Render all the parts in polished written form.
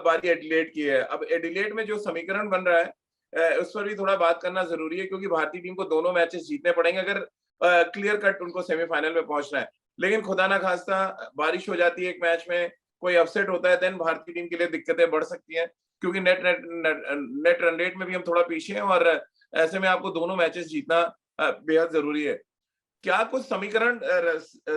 बारी एडिलेड की है। अब एडिलेड में जो समीकरण बन रहा है उस पर भी थोड़ा बात करना जरूरी है, क्योंकि भारतीय टीम को दोनों मैचेस जीतने पड़ेंगे अगर क्लियर कट उनको सेमीफाइनल में पहुंचना है। लेकिन खुदा ना खास्ता बारिश हो जाती है एक मैच में, कोई अपसेट होता है, देन भारतीय टीम के लिए दिक्कतें बढ़ सकती हैं, क्योंकि नेट रन रेट में भी हम थोड़ा पीछे हैं, और ऐसे में आपको दोनों मैचेस जीतना बेहद जरूरी है। क्या कुछ समीकरण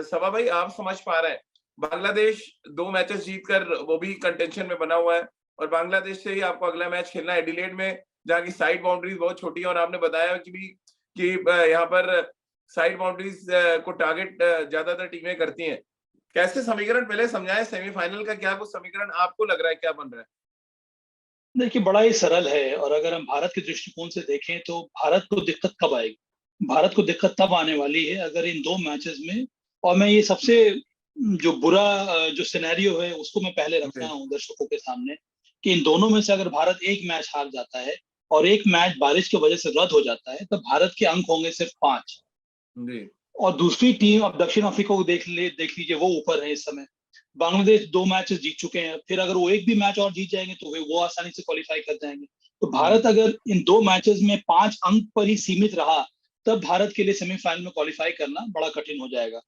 सभा भाई आप समझ पा रहे हैं? बांग्लादेश 2 मैचेस जीतकर वो भी कंटेंशन में बना हुआ है, और बांग्लादेश से ही आपको अगला मैच खेलना है एडिलेड में, जहाँ की साइड बाउंड्रीज बहुत छोटी है, और आपने बताया कि यहाँ पर साइड बाउंड्रीज को टारगेट ज्यादातर टीमें करती हैं। कैसे समीकरण पहले समझाएं, सेमीफाइनल का क्या कुछ समीकरण आपको लग रहा है क्या बन रहा है? देखिए, बड़ा ही सरल है। और अगर हम भारत के दृष्टिकोण से देखें तो भारत को दिक्कत कब आएगी? भारत को दिक्कत तब आने वाली है अगर इन 2 मैचेस में, और मैं ये सबसे जो बुरा जो सिनेरियो है उसको मैं पहले रख रहा हूँ दर्शकों के सामने, कि इन दोनों में से अगर भारत एक मैच हार जाता है और एक मैच बारिश की वजह से रद्द हो जाता है, तो भारत के अंक होंगे सिर्फ 5। जी। और दूसरी टीम, अब दक्षिण अफ्रीका को देख लीजिए, वो ऊपर है इस समय। बांग्लादेश 2 मैचेस जीत चुके हैं, फिर अगर वो एक भी मैच और जीत जाएंगे तो वो आसानी से क्वालिफाई कर जाएंगे। तो भारत अगर इन 2 मैचेस में 5 अंक पर ही सीमित रहा, तब भारत के लिए सेमीफाइनल में क्वालिफाई करना बड़ा कठिन हो जाएगा।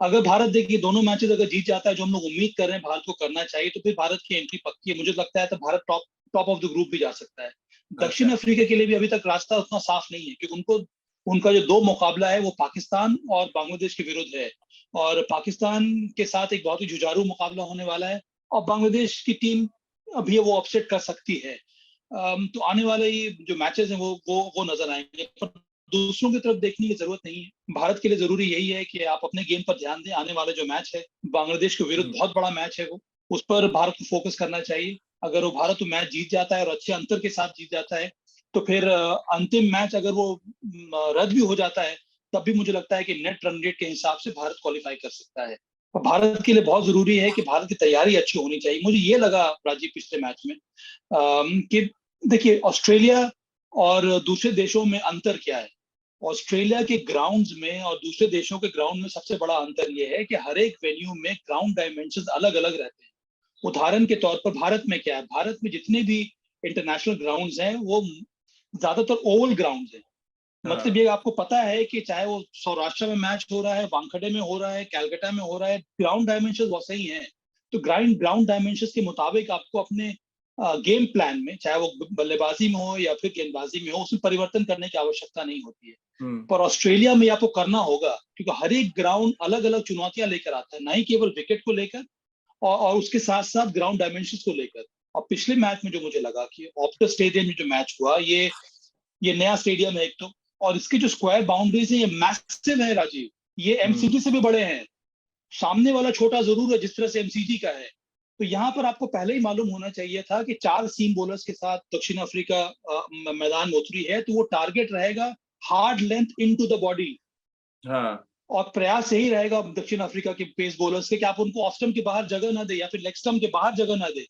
अगर भारत देखिए दोनों मैचेस अगर जीत जाता है, जो हम लोग उम्मीद कर रहे हैं भारत को करना चाहिए, तो फिर भारत की एंट्री पक्की है। मुझे लगता है तो Bharat top of the group भी जा सकता है। दक्षिण अफ्रीका के लिए भी अभी तक रास्ता उतना साफ नहीं है, क्योंकि उनका जो 2 मुकाबला है वो पाकिस्तान और बांग्लादेश के विरुद्ध है, और पाकिस्तान के साथ एक बहुत ही जुझारू मुकाबला होने वाला है, और बांग्लादेश की टीम अभी वो अपसेट कर सकती है। तो आने वाले ये जो मैचेस हैं वो नजर आएंगे, पर दूसरों की तरफ देखने की जरूरत नहीं है। भारत के लिए जरूरी यही है कि आप अपने गेम पर ध्यान दें। आने वाला जो मैच है बांग्लादेश के विरुद्ध, बहुत बड़ा मैच है वो, उस पर भारत को फोकस करना चाहिए। अगर वो भारत मैच जीत जाता है और अच्छे अंतर के साथ जीत जाता है, तो फिर अंतिम मैच अगर वो रद्द भी हो जाता है, तब भी मुझे लगता है कि नेट रन रेट के हिसाब से भारत क्वालिफाई कर सकता है। और भारत के लिए बहुत जरूरी है कि भारत की तैयारी अच्छी होनी चाहिए। मुझे ये लगा राजीव पिछले मैच में कि देखिए, ऑस्ट्रेलिया और दूसरे देशों में अंतर क्या है। ऑस्ट्रेलिया के ग्राउंड्स में और दूसरे देशों के ग्राउंड में सबसे बड़ा अंतर यह है कि हर एक वेन्यू में ग्राउंड डायमेंशन अलग अलग रहते हैं। उदाहरण के तौर पर भारत में क्या है, भारत में जितने भी इंटरनेशनल ग्राउंड्स हैं वो ज्यादातर ओवल ग्राउंड्स हैं। मतलब ये आपको पता है कि चाहे वो सौराष्ट्र में मैच हो रहा है, वानखेड़े में हो रहा है, कैलकाटा में हो रहा है, ग्राउंड डायमेंशन वैसे ही हैं। तो ग्राउंड डायमेंशन के मुताबिक आपको अपने गेम प्लान में, चाहे वो बल्लेबाजी में हो या फिर गेंदबाजी में हो, उसमें परिवर्तन करने की आवश्यकता नहीं होती है। पर ऑस्ट्रेलिया में आपको करना होगा, क्योंकि हर एक ग्राउंड अलग अलग चुनौतियां लेकर आता है, ना ही केवल विकेट को लेकर और उसके साथ साथ ग्राउंड डायमेंशन को लेकर। और पिछले मैच में जो मुझे लगा कि ऑप्टस स्टेडियम में जो मैच हुआ, ये नया स्टेडियम है एक तो, और इसकी जो स्क्वायर बाउंड्रीज है ये मैसिव है राजीव, ये एमसीजी से भी बड़े हैं। सामने वाला छोटा जरूर है जिस तरह से एमसीजी का है। तो यहाँ पर आपको पहले ही मालूम होना चाहिए था कि 4 सीम बॉलर्स के साथ दक्षिण अफ्रीका मैदान में उतरी है, तो वो टारगेट रहेगा hard length into the body. हाँ। और प्रयास यही रहेगा दक्षिण अफ्रीका के पेस बॉलर्स के कि आप उनको ऑफ स्टंप के बाहर जगह ना दे या फिर लेग स्टंप के बाहर जगह ना दे।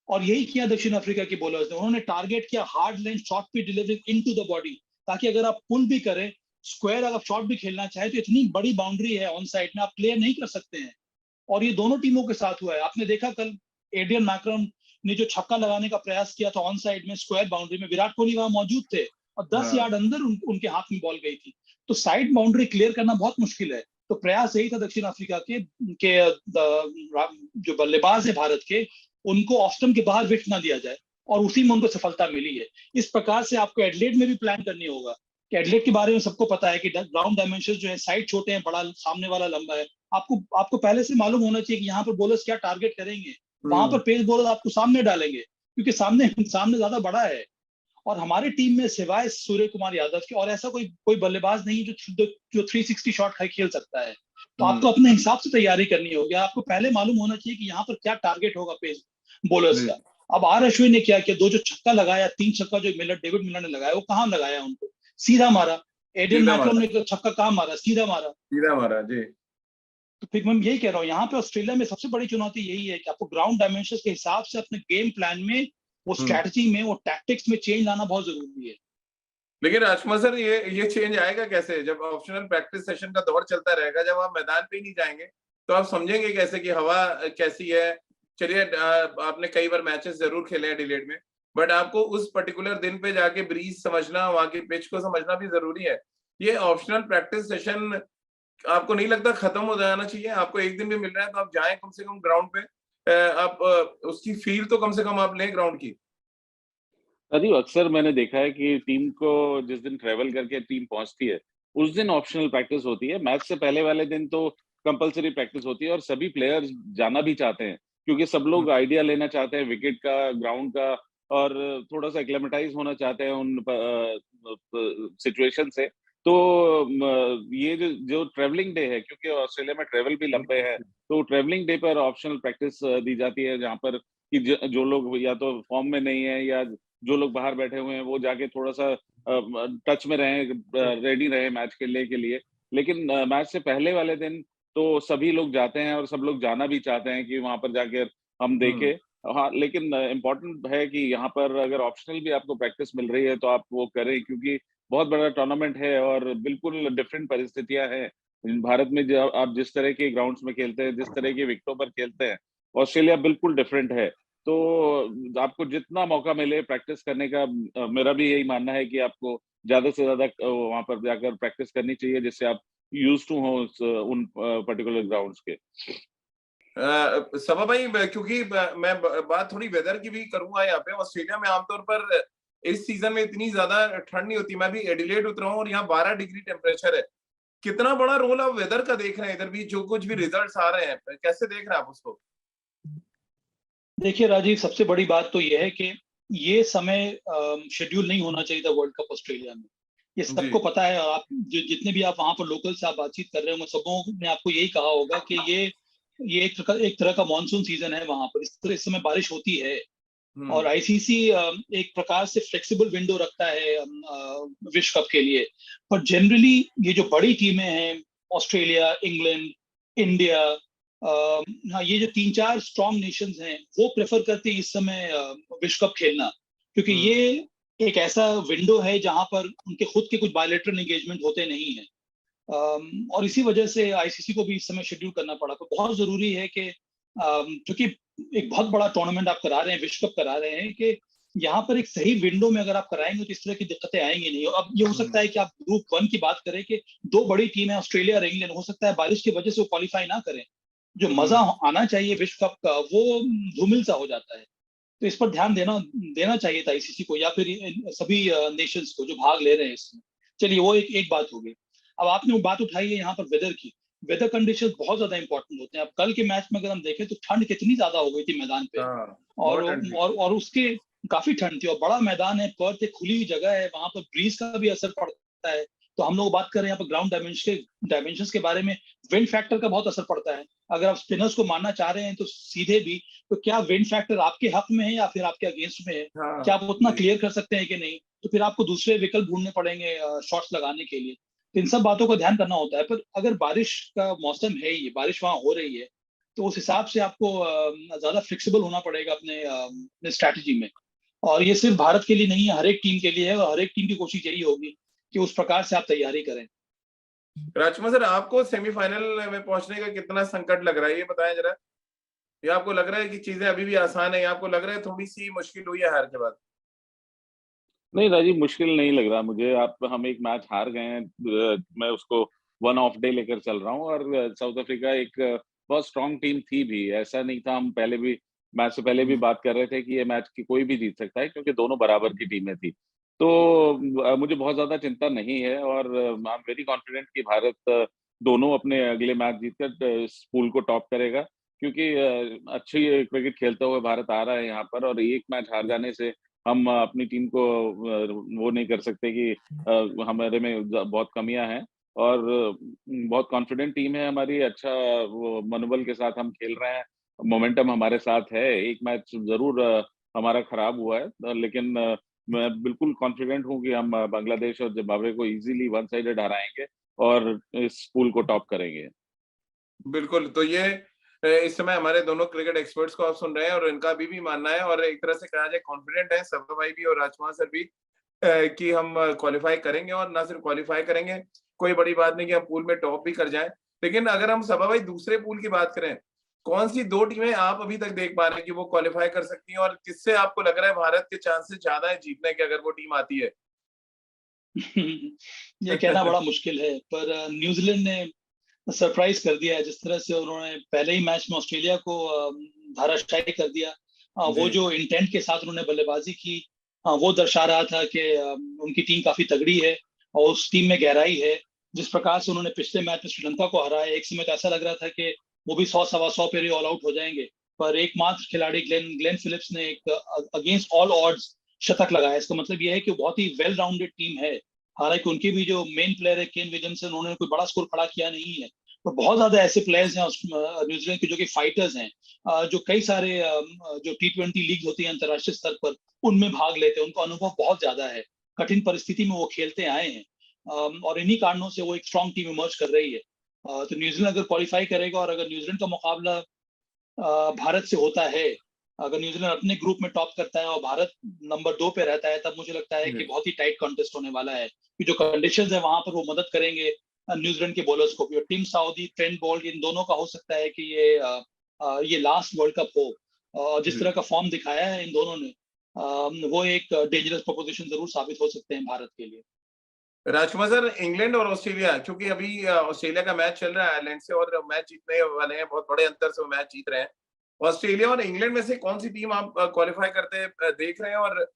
और यही किया दक्षिण अफ्रीका के बॉलर्स ने, उन्होंने टारगेट किया हार्ड लेंथ शॉट पे डिलीवरी इनटू द बॉडी, ताकि अगर आप पुल भी करें, स्क्वायर अगर शॉट भी खेलना चाहे, तो इतनी बड़ी बाउंड्री है ऑन साइड में, आप क्लियर नहीं कर सकते हैं। और ये दोनों टीमों के साथ हुआ है। आपने देखा कल एडियन मैक्रम ने जो छक्का लगाने का प्रयास किया था ऑन साइड में स्क्वायर बाउंड्री में, विराट कोहली वहां मौजूद थे और 10 यार्ड अंदर उनके हाथ में बॉल गई थी। तो साइड बाउंड्री क्लियर करना बहुत मुश्किल है। तो प्रयास यही था दक्षिण अफ्रीका के जो बल्लेबाज है भारत के, उनको ऑफ स्टंप के बाहर विकेट ना दिया जाए, और उसी में उनको सफलता मिली है। इस प्रकार से आपको एडलेड में भी प्लान करनी होगा कि एडलेड के बारे में सबको पता है कि ग्राउंड डायमेंशन जो है, साइड छोटे हैं, बड़ा सामने वाला लंबा है। आपको पहले से मालूम होना चाहिए कि यहाँ पर बॉलर्स क्या टारगेट करेंगे। वहां पर पेस बॉलर आपको सामने डालेंगे, क्योंकि सामने ज्यादा बड़ा है। और हमारी टीम में सिवाय सूर्य कुमार यादव के और ऐसा कोई बल्लेबाज नहीं जो 360 शॉट खेल सकता है। तो आपको अपने हिसाब से तैयारी करनी होगी। आपको पहले मालूम होना चाहिए कि यहाँ पर क्या टारगेट होगा पेस बॉलर्स का। अब आर अश्विन ने क्या किया, 2 जो छक्का लगाया, 3 छक्का जो डेविड मिलर ने लगाया, वो कहाँ लगाया, उनको सीधा मारा। एडियन मैक्रम ने छक्का कहाँ मारा, सीधा मारा जी। तो फिर मैं यही कह रहा हूँ, यहाँ पे ऑस्ट्रेलिया में सबसे बड़ी चुनौती यही है कि आपको ग्राउंड डायमेंशन के हिसाब से अपने गेम प्लान में, वो स्ट्रैटेजी में, वो टैक्टिक्स में चेंज लाना बहुत जरूरी है। लेकिन राजकुमार सर, ये चेंज आएगा कैसे? जब ऑप्शनल प्रैक्टिस सेशन का दौर चलता रहेगा, जब आप मैदान पे ही नहीं जाएंगे, तो आप समझेंगे कैसे कि हवा कैसी है, चलिए आपने कई बार मैचेस जरूर खेले हैं डिलेड में, बट आपको उस पर्टिकुलर दिन पे जाके ब्रीज समझना, वहां की पिच को समझना भी जरूरी है। ये ऑप्शनल प्रैक्टिस सेशन आपको नहीं लगता खत्म हो जाना चाहिए? आपको एक दिन भी मिल रहा है तो आप जाएं कम से कम ग्राउंड पे, आप उसकी फील तो कम से कम आप लें ग्राउंड की। राजीव, अक्सर मैंने देखा है कि टीम को जिस दिन ट्रेवल करके टीम पहुंचती है, उस दिन ऑप्शनल प्रैक्टिस होती है। मैच से पहले वाले दिन तो कंपलसरी प्रैक्टिस होती है और सभी प्लेयर्स जाना भी चाहते हैं, क्योंकि सब लोग आइडिया लेना चाहते हैं विकेट का, ग्राउंड का, और थोड़ा सा एक्लेमेटाइज होना चाहते हैं उन सिचुएशन से। तो ये जो ट्रेवलिंग डे है, क्योंकि ऑस्ट्रेलिया में ट्रेवल भी लंबे हैं, तो ट्रेवलिंग डे पर ऑप्शनल प्रैक्टिस दी जाती है, जहाँ पर कि जो लोग या तो फॉर्म में नहीं है या जो लोग बाहर बैठे हुए हैं, वो जाके थोड़ा सा टच में रहें, रेडी रहें मैच खेलने के लिए। लेकिन मैच से पहले वाले दिन तो सभी लोग जाते हैं और सब लोग जाना भी चाहते हैं कि वहां पर जाके हम देखें। हाँ, लेकिन इम्पोर्टेंट है कि यहाँ पर अगर ऑप्शनल भी आपको प्रैक्टिस मिल रही है तो आप वो करें, क्योंकि बहुत बड़ा टूर्नामेंट है और बिल्कुल डिफरेंट परिस्थितियां हैं। भारत में जो आप जिस तरह के ग्राउंड्स में खेलते हैं, जिस तरह के विकेटों पर खेलते हैं, ऑस्ट्रेलिया बिल्कुल डिफरेंट है। तो आपको जितना मौका मिले प्रैक्टिस करने का, मेरा भी यही मानना है कि आपको ज्यादा से ज्यादा वहां पर जाकर प्रैक्टिस करनी चाहिए, जिससे आप यूज टू हो उन पर्टिकुलर ग्राउंड्स के। सभा भाई, क्योंकि मैं बात थोड़ी वेदर की भी करूंगा यहाँ पे। ऑस्ट्रेलिया में आमतौर पर इस सीजन में इतनी ज्यादा ठंड नहीं होती। मैं भी एडिलेड उतरा हूँ और यहाँ 12 डिग्री टेम्परेचर है। कितना बड़ा रोल आप वेदर का देख रहे हैं इधर भी, जो कुछ भी रिजल्ट्स आ रहे हैं, कैसे देख रहे हैं आप उसको? देखिए राजीव, सबसे बड़ी बात तो यह है कि ये समय शेड्यूल नहीं होना चाहिए था वर्ल्ड कप ऑस्ट्रेलिया में। ये जी। सबको पता है। और आप जितने भी आप वहां पर लोकल से आप बातचीत कर रहे होंगे, सबों ने आपको यही कहा होगा कि ये एक तरह का मानसून सीजन है वहां पर। इस समय बारिश होती है। और आईसीसी एक प्रकार से फ्लेक्सिबल विंडो रखता है विश्व कप के लिए। पर जनरली ये जो बड़ी टीमें हैं, ऑस्ट्रेलिया, इंग्लैंड, इंडिया, हाँ, ये जो 3-4 स्ट्रॉन्ग नेशंस हैं, वो प्रेफर करते हैं इस समय विश्व कप खेलना, क्योंकि ये एक ऐसा विंडो है जहां पर उनके खुद के कुछ बायलैटरल एंगेजमेंट होते नहीं है। और इसी वजह से आईसीसी को भी इस समय शेड्यूल करना पड़ा। तो बहुत जरूरी है कि क्योंकि एक बहुत बड़ा टूर्नामेंट आप करा रहे हैं, विश्व कप करा रहे हैं, कि यहाँ पर एक सही विंडो में अगर आप कराएंगे तो इस तरह की दिक्कतें आएंगी नहीं। अब ये हो सकता है कि आप ग्रुप 1 की बात करें कि दो बड़ी टीम है, ऑस्ट्रेलिया और इंग्लैंड, हो सकता है बारिश की वजह से वो क्वालिफाई ना करें। जो मजा आना चाहिए विश्व कप का, वो धूमिल सा हो जाता है। तो इस पर ध्यान देना देना चाहिए था आईसीसी को, या फिर सभी नेशंस को जो भाग ले रहे हैं इसमें। चलिए, वो एक बात हो गई। अब आपने वो बात उठाई है यहाँ पर वेदर की। वेदर कंडीशंस बहुत ज्यादा इंपॉर्टेंट होते हैं। अब कल के मैच में अगर हम देखें तो ठंड कितनी ज्यादा हो गई थी मैदान पे। और बहुत ठंड थी। और उसके काफी ठंड थी, और बड़ा मैदान है, पर्थ एक खुली हुई जगह है, वहां पर ब्रीज का भी असर पड़ता है। तो हम लोग बात कर रहे हैं यहाँ पर ग्राउंड डायमेंशन के बारे में। विंड फैक्टर का बहुत असर पड़ता है। अगर आप स्पिनर्स को मारना चाह रहे हैं तो सीधे भी, तो क्या विंड फैक्टर आपके हक में है या फिर आपके अगेंस्ट में है? क्या आप उतना क्लियर कर सकते हैं कि नहीं? तो फिर आपको दूसरे विकल्प ढूंढने पड़ेंगे शॉट्स लगाने के लिए। तो इन सब बातों का ध्यान करना होता है। पर अगर बारिश का मौसम है, ये बारिश वहां हो रही है, तो उस हिसाब से आपको ज्यादा फ्लेक्सिबल होना पड़ेगा अपने स्ट्रैटेजी में। और ये सिर्फ भारत के लिए नहीं है, हर एक टीम के लिए है। और हर एक टीम की कोशिश यही होगी कि उस प्रकार से आप तैयारी करें। राजकुमार सर, आपको सेमीफाइनल में पहुंचने का कितना संकट लग रहा है, ये बताएं जरा। या आपको लग रहा है कि चीजें अभी भी आसान है, या आपको लग रहा है थोड़ी सी मुश्किल हुई है हार के बाद? नहीं राजीव, मुश्किल नहीं लग रहा मुझे। हम एक मैच हार गए हैं, मैं उसको वन ऑफ डे लेकर चल रहा हूँ। और साउथ अफ्रीका एक बहुत स्ट्रांग टीम थी भी, ऐसा नहीं था। हम पहले भी मैच से पहले भी बात कर रहे थे कि ये मैच की कोई भी जीत सकता है, क्योंकि दोनों बराबर की टीमें थी। तो मुझे बहुत ज्यादा चिंता नहीं है, और आई एम वेरी कॉन्फिडेंट कि भारत दोनों अपने अगले मैच जीतकर इस पूल को टॉप करेगा, क्योंकि अच्छी क्रिकेट खेलते हुए भारत आ रहा है यहाँ पर। और एक मैच हार जाने से हम अपनी टीम को वो नहीं कर सकते कि हमारे में बहुत कमियां हैं। और बहुत कॉन्फिडेंट टीम है हमारी, अच्छा वो मनोबल के साथ हम खेल रहे हैं, मोमेंटम हमारे साथ है। एक मैच जरूर हमारा खराब हुआ है, लेकिन मैं बिल्कुल कॉन्फिडेंट हूँ कि हम बांग्लादेश और जिम्बाब्वे को इजीली वन साइडेड हराएंगे और इस पूल को टॉप करेंगे। बिल्कुल। तो ये इस समय हमारे दोनों क्रिकेट एक्सपर्ट्स को आप सुन रहे हैं, और इनका अभी भी मानना है, और एक तरह से कहा जाए कॉन्फिडेंट है सभा भाई भी और राजकुमार सर भी, कि हम क्वालिफाई करेंगे। और ना सिर्फ क्वालिफाई करेंगे, कोई बड़ी बात नहीं कि हम पूल में टॉप भी कर जाएं। लेकिन अगर हम सभा भाई दूसरे पूल की बात करें, कौन सी 2 टीमें आप अभी तक देख पा रहे हैं कि वो क्वालिफाई कर सकती हैं, और किससे आपको लग रहा है भारत के चांसेस ज्यादा है जीतने के अगर वो टीम आती है? ये कहना बड़ा मुश्किल है, पर न्यूजीलैंड ने सरप्राइज कर दिया है। जिस तरह से उन्होंने पहले ही मैच में ऑस्ट्रेलिया को धाराशायी कर दिया, वो जी। जो इंटेंट के साथ उन्होंने बल्लेबाजी की, वो दर्शा रहा था कि उनकी टीम काफी तगड़ी है और उस टीम में गहराई है। जिस प्रकार से उन्होंने पिछले मैच में श्रीलंका को हराया, एक समय तो ऐसा लग रहा था कि वो भी 100 सवा 100 पे ऑल आउट हो जाएंगे, पर एकमात्र खिलाड़ी ग्लेन फिलिप्स ने एक अगेंस्ट ऑल ऑड्स शतक लगाया। इसका मतलब ये है कि बहुत ही वेल राउंडेड टीम है। हालांकि उनके भी जो मेन प्लेयर है केन विलियमसन, उन्होंने कोई बड़ा स्कोर खड़ा किया नहीं है, तो बहुत ज्यादा ऐसे प्लेयर्स हैं न्यूजीलैंड के जो कि फाइटर्स हैं, जो कई सारे जो T20 लीग होती है अंतर्राष्ट्रीय स्तर पर, उनमें भाग लेते हैं। उनको अनुभव बहुत ज्यादा है, कठिन परिस्थिति में वो खेलते आए हैं, और इन्हीं कारणों से वो एक स्ट्रॉन्ग टीम इमर्ज कर रही है। तो न्यूजीलैंड अगर क्वालिफाई करेगा और अगर न्यूजीलैंड का मुकाबला भारत से होता है, अगर न्यूजीलैंड अपने ग्रुप में टॉप करता है और भारत नंबर 2 पे रहता है, तब मुझे लगता है कि बहुत ही टाइट कॉन्टेस्ट होने वाला है, कि जो कंडीशंस है वहां पर वो मदद करेंगे न्यूजीलैंड के बॉलर्स को भी। और टीम साउदी, ट्रेंट बोल्ट, इन दोनों का हो सकता है कि ये लास्ट वर्ल्ड कप हो, और जिस तरह का फॉर्म दिखाया है इन दोनों ने, वो एक डेंजरस प्रोपोजिशन जरूर साबित हो सकते हैं भारत के लिए। राजकुमार सर, इंग्लैंड और ऑस्ट्रेलिया, क्योंकि अभी ऑस्ट्रेलिया का मैच चल रहा है आयरलैंड से और मैच जीतने वाले हैं, बहुत बड़े अंतर से वो मैच जीत रहे हैं। ऑस्ट्रेलिया और इंग्लैंड में से कौन सी टीम आप क्वालिफाई करते देख रहे हैं, और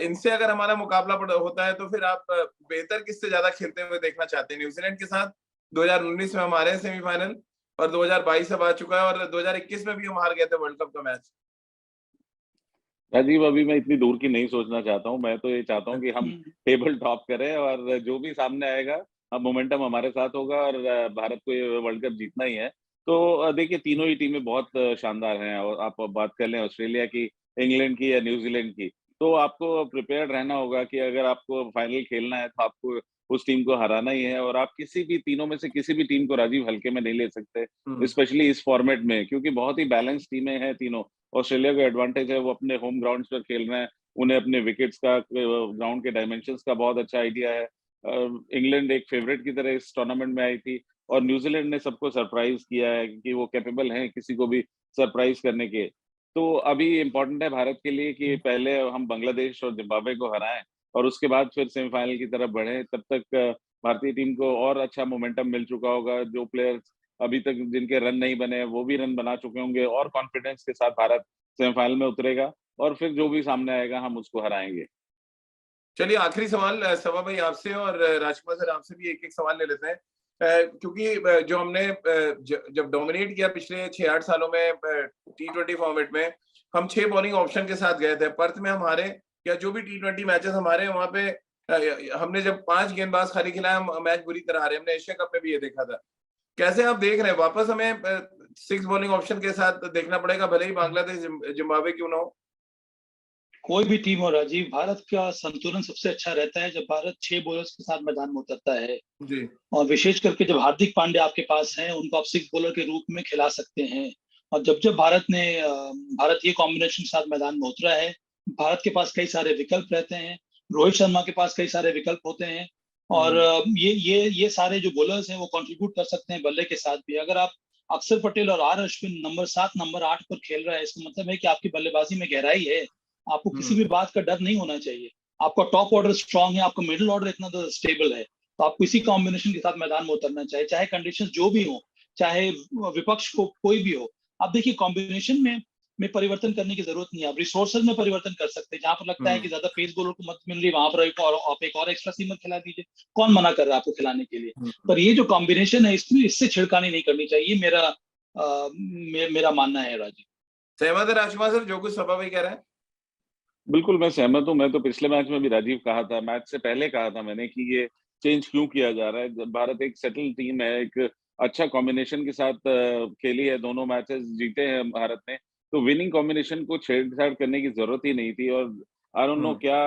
इनसे अगर हमारा मुकाबला होता है तो फिर आप बेहतर किससे ज्यादा खेलते हुए देखना चाहते हैं? न्यूजीलैंड के साथ 2019 में हमारे सेमीफाइनल, और 2022 अब आ चुका है, और 2021 में भी हम हार गए थे वर्ल्ड कप का मैच। राजीव, अभी मैं इतनी दूर की नहीं सोचना चाहता हूँ। मैं तो ये चाहता हूँ कि हम टेबल टॉप करें और जो भी सामने आएगा, अब मोमेंटम हमारे साथ होगा और भारत को ये वर्ल्ड कप जीतना ही है। तो देखिए, तीनों ही टीमें बहुत शानदार हैं, और आप बात कर लें ऑस्ट्रेलिया की, इंग्लैंड की या न्यूजीलैंड की, तो आपको प्रिपेयर्ड रहना होगा कि अगर आपको फाइनल खेलना है तो आपको उस टीम को हराना ही है, और आप किसी भी तीनों में से किसी भी टीम को, राजीव, हल्के में नहीं ले सकते, स्पेशली इस फॉर्मेट में, क्योंकि बहुत ही बैलेंस टीमें हैं तीनों। ऑस्ट्रेलिया का एडवांटेज है, वो अपने होम ग्राउंड्स पर खेल रहे हैं, उन्हें अपने विकेट्स का, ग्राउंड के डायमेंशंस का बहुत अच्छा आइडिया है। इंग्लैंड एक फेवरेट की तरह इस टूर्नामेंट में आई थी, और न्यूजीलैंड ने सबको सरप्राइज किया है कि वो कैपेबल हैं किसी को भी सरप्राइज करने के। तो अभी इम्पोर्टेंट है भारत के लिए कि पहले हम बांग्लादेश और जिम्बाब्वे को हराएं, और उसके बाद फिर सेमीफाइनल की तरफ बढ़ें। तब तक भारतीय टीम को और अच्छा मोमेंटम मिल चुका होगा, जो प्लेयर्स अभी तक जिनके रन नहीं बने वो भी रन बना चुके होंगे, और कॉन्फिडेंस के साथ भारत सेमीफाइनल में उतरेगा, और फिर जो भी सामने आएगा हम उसको हराएंगे। चलिए, आखिरी सवाल सवा भाई आपसे, और राजकुमार सर आपसे भी एक-एक सवाल ले लेते हैं। क्योंकि जो हमने जब डोमिनेट किया पिछले 6-8 सालों में T20 फॉर्मेट में, हम 6 बॉलिंग ऑप्शन के साथ गए थे। पर्थ में हमारे, या जो भी T20 मैचेस हमारे, वहाँ पे हमने जब 5 गेंदबाज खाली खिलाए, हम मैच बुरी तरह हारे। हमने एशिया कप में भी ये देखा था। कैसे आप देख रहे हैं, वापस हमें 6 बॉलिंग ऑप्शन के साथ देखना पड़ेगा, भले ही बांग्लादेश जिम्बाब्वे क्यों ना हो? कोई भी टीम हो राजीव, भारत का संतुलन सबसे अच्छा रहता है जब भारत 6 बॉलर्स के साथ मैदान में उतरता है। जी। और विशेष करके जब हार्दिक पांड्या आपके पास हैं, उनको आप 6 बॉलर के रूप में खिला सकते हैं। और जब जब भारत ये कॉम्बिनेशन के साथ मैदान में उतरा है, भारत के पास कई सारे विकल्प रहते हैं। रोहित शर्मा के पास कई सारे विकल्प होते हैं, और ये सारे जो बॉलर्स हैं वो कंट्रीब्यूट कर सकते हैं बल्ले के साथ भी। अगर आप अक्षर पटेल और आर अश्विन नंबर 7, नंबर 8 पर खेल रहा है, इसका मतलब है कि आपकी बल्लेबाजी में गहराई है। आपको किसी भी बात का डर नहीं होना चाहिए। आपका टॉप ऑर्डर स्ट्रांग है, आपका मिडिल ऑर्डर इतना स्टेबल है, तो आपको इसी कॉम्बिनेशन के साथ मैदान में उतरना चाहिए, चाहे कंडीशंस जो भी हो, चाहे विपक्ष को कोई भी हो। आप देखिए, कॉम्बिनेशन में परिवर्तन करने की जरूरत नहीं है। आप रिसोर्सेज में परिवर्तन कर सकते हैं। जहां पर लगता है कि ज्यादा पेस बॉलर को मत मिल रही, वहां पर आप एक और एक्स्ट्रा सीमर खिला दीजिए। कौन मना कर रहा है आपको खिलाने के लिए? पर ये जो कॉम्बिनेशन है, इससे छिड़कानी नहीं करनी चाहिए, मेरा मानना है राजीव। सहमत है राजकुमार सर, जो कुछ सभा भाई कह रहे हैं? बिल्कुल, मैं सहमत हूँ। मैं तो पिछले मैच में भी, राजीव, कहा था, मैच से पहले कहा था मैंने कि ये चेंज क्यों किया जा रहा है। जब भारत एक सेटल टीम है, एक अच्छा कॉम्बिनेशन के साथ खेली है, दोनों मैचेस जीते हैं भारत ने, तो विनिंग कॉम्बिनेशन को छेड़छाड़ करने की जरूरत ही नहीं थी। और आई डोंट नो क्या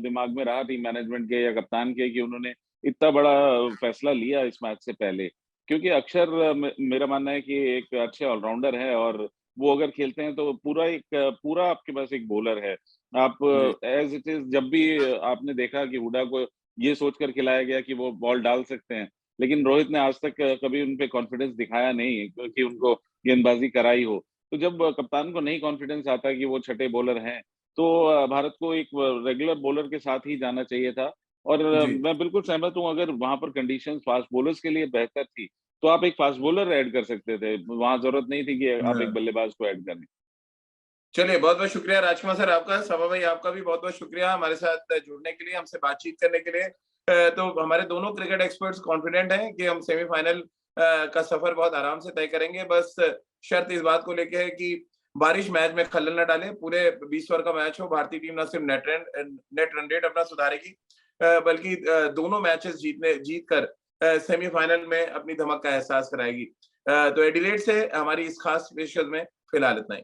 दिमाग में रहा टीम मैनेजमेंट के या कप्तान के, कि उन्होंने इतना बड़ा फैसला लिया इस मैच से पहले। क्योंकि अक्षर, मेरा मानना है कि एक अच्छे ऑलराउंडर है, और वो अगर खेलते हैं तो पूरा आपके पास एक बॉलर है। आप जी। एज इट इज, जब भी आपने देखा कि हुडा को ये सोचकर खिलाया गया कि वो बॉल डाल सकते हैं, लेकिन रोहित ने आज तक कभी उन पे कॉन्फिडेंस दिखाया नहीं है क्योंकि उनको गेंदबाजी कराई हो। तो जब कप्तान को नहीं कॉन्फिडेंस आता कि वो छठे बॉलर हैं, तो भारत को एक रेगुलर बॉलर के साथ ही जाना चाहिए था। और जी मैं बिल्कुल सहमत हूँ, अगर वहां पर कंडीशंस फास्ट बॉलर्स के लिए बेहतर थी, तो आप एक फास्ट बॉलर ऐड कर सकते थे। वहां जरूरत नहीं थी कि आप एक हाँ। बल्लेबाज को ऐड करें। चलिए बहुत बहुत शुक्रिया राजकुमार सर आपका, सभा भाई आपका भी बहुत बहुत शुक्रिया हमारे साथ जुड़ने के लिए, हमसे बातचीत करने के लिए। तो हमारे दोनों क्रिकेट एक्सपर्ट्स कॉन्फिडेंट हैं कि हम सेमीफाइनल का सफर बहुत आराम से तय करेंगे। बस शर्त इस बात को लेके है कि बारिश मैच में खलल न डाले, पूरे 20 ओवर का मैच हो, भारतीय टीम न सिर्फ नेट रन रेट अपना सुधारेगी बल्कि दोनों मैचेस जीत कर सेमीफाइनल में अपनी धमक का एहसास कराएगी। तो एडिलेड से हमारी इस खास पेशकश में फिलहाल इतना ही।